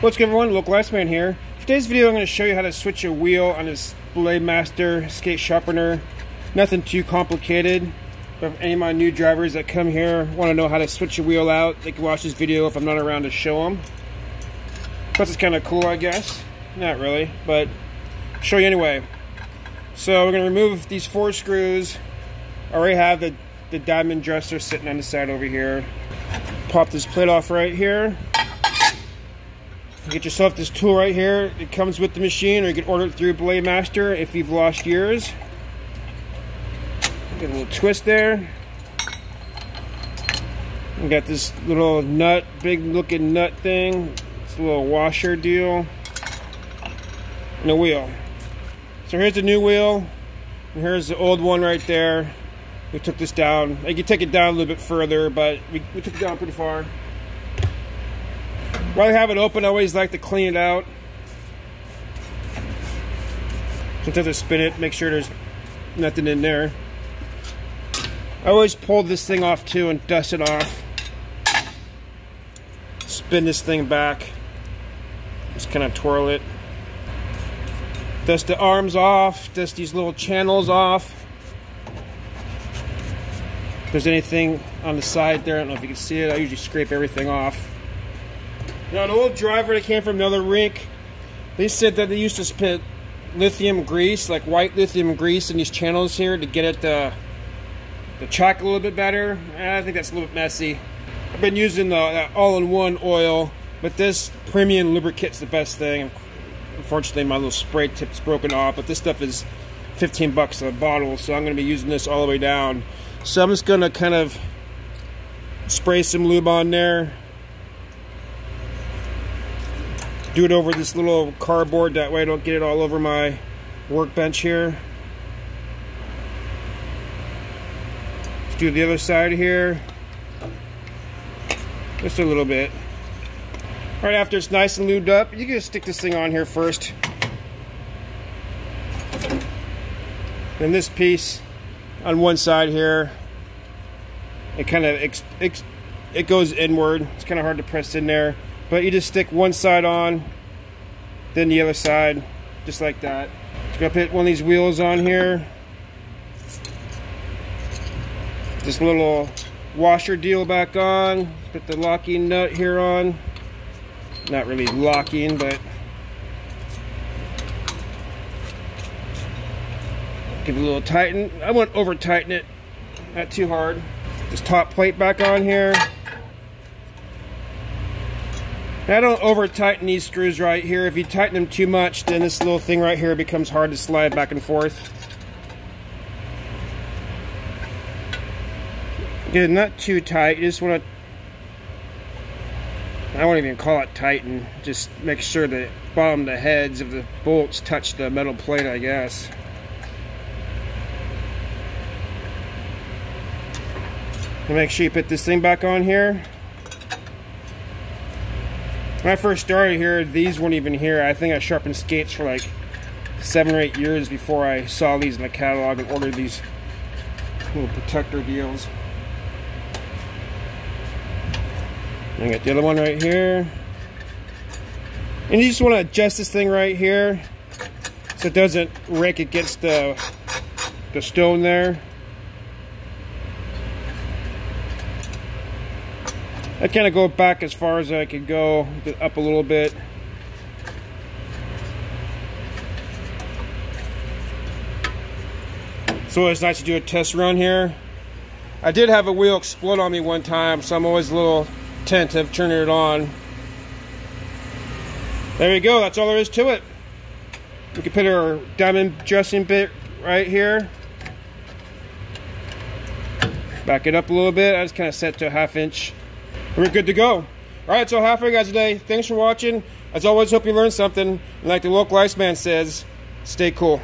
What's good, everyone? Local Iceman here. For today's video, I'm going to show you how to switch a wheel on this Blademaster skate sharpener. Nothing too complicated. But if any of my new drivers that come here want to know how to switch a wheel out, they can watch this video if I'm not around to show them. Plus, it's kind of cool, I guess. Not really, but I'll show you anyway. So we're going to remove these 4 screws. I already have the diamond dresser sitting on the side over here. Pop this plate off right here. Get yourself this tool right here. It comes with the machine, or you can order it through Blademaster if you've lost yours. Get a little twist there. We got this little nut, big looking nut thing. It's a little washer deal. And a wheel. So here's the new wheel. And here's the old one right there. We took this down. I could take it down a little bit further, but we took it down pretty far. While I have it open, I always like to clean it out. Sometimes I spin it, make sure there's nothing in there. I always pull this thing off too and dust it off. Spin this thing back. Just kind of twirl it. Dust the arms off, dust these little channels off. If there's anything on the side there, I don't know if you can see it, I usually scrape everything off. Now, an old driver that came from another rink, they said that they used to put lithium grease, like white lithium grease, in these channels here to get it to track a little bit better. I think that's a little bit messy. I've been using the all-in-one oil, but this premium lubricant's the best thing. Unfortunately, my little spray tip's broken off, but this stuff is 15 bucks a bottle, so I'm going to be using this all the way down. So I'm just going to kind of spray some lube on there. Do it over this little cardboard, that way I don't get it all over my workbench here. Let's do the other side here. Just a little bit. Right after it's nice and lubed up, you can just stick this thing on here first. And this piece on one side here, it kind of it goes inward. It's kind of hard to press in there. But you just stick one side on, then the other side, just like that. Just gonna put one of these wheels on here. This little washer deal back on. Put the locking nut here on. Not really locking, but give it a little tighten. I won't over tighten it, not too hard. This top plate back on here. Now, I don't over tighten these screws right here. If you tighten them too much, then this little thing right here becomes hard to slide back and forth. Again, not too tight. You just want to, I won't even call it tighten. Just make sure the bottom of the heads of the bolts touch the metal plate, I guess. And make sure you put this thing back on here. When I first started here, these weren't even here. I think I sharpened skates for like 7 or 8 years before I saw these in the catalog and ordered these little protector deals. And I got the other one right here. And you just want to adjust this thing right here so it doesn't rake against the stone there. I kind of go back as far as I could go, up a little bit. So it's nice to do a test run here. I did have a wheel explode on me one time, so I'm always a little tentative turning it on. There you go, that's all there is to it. We can put our diamond dressing bit right here. Back it up a little bit. I just kind of set to a 1/2 inch. We're good to go. Alright, so halfway guys today. Thanks for watching. As always, hope you learned something. And like the local Iceman says, stay cool.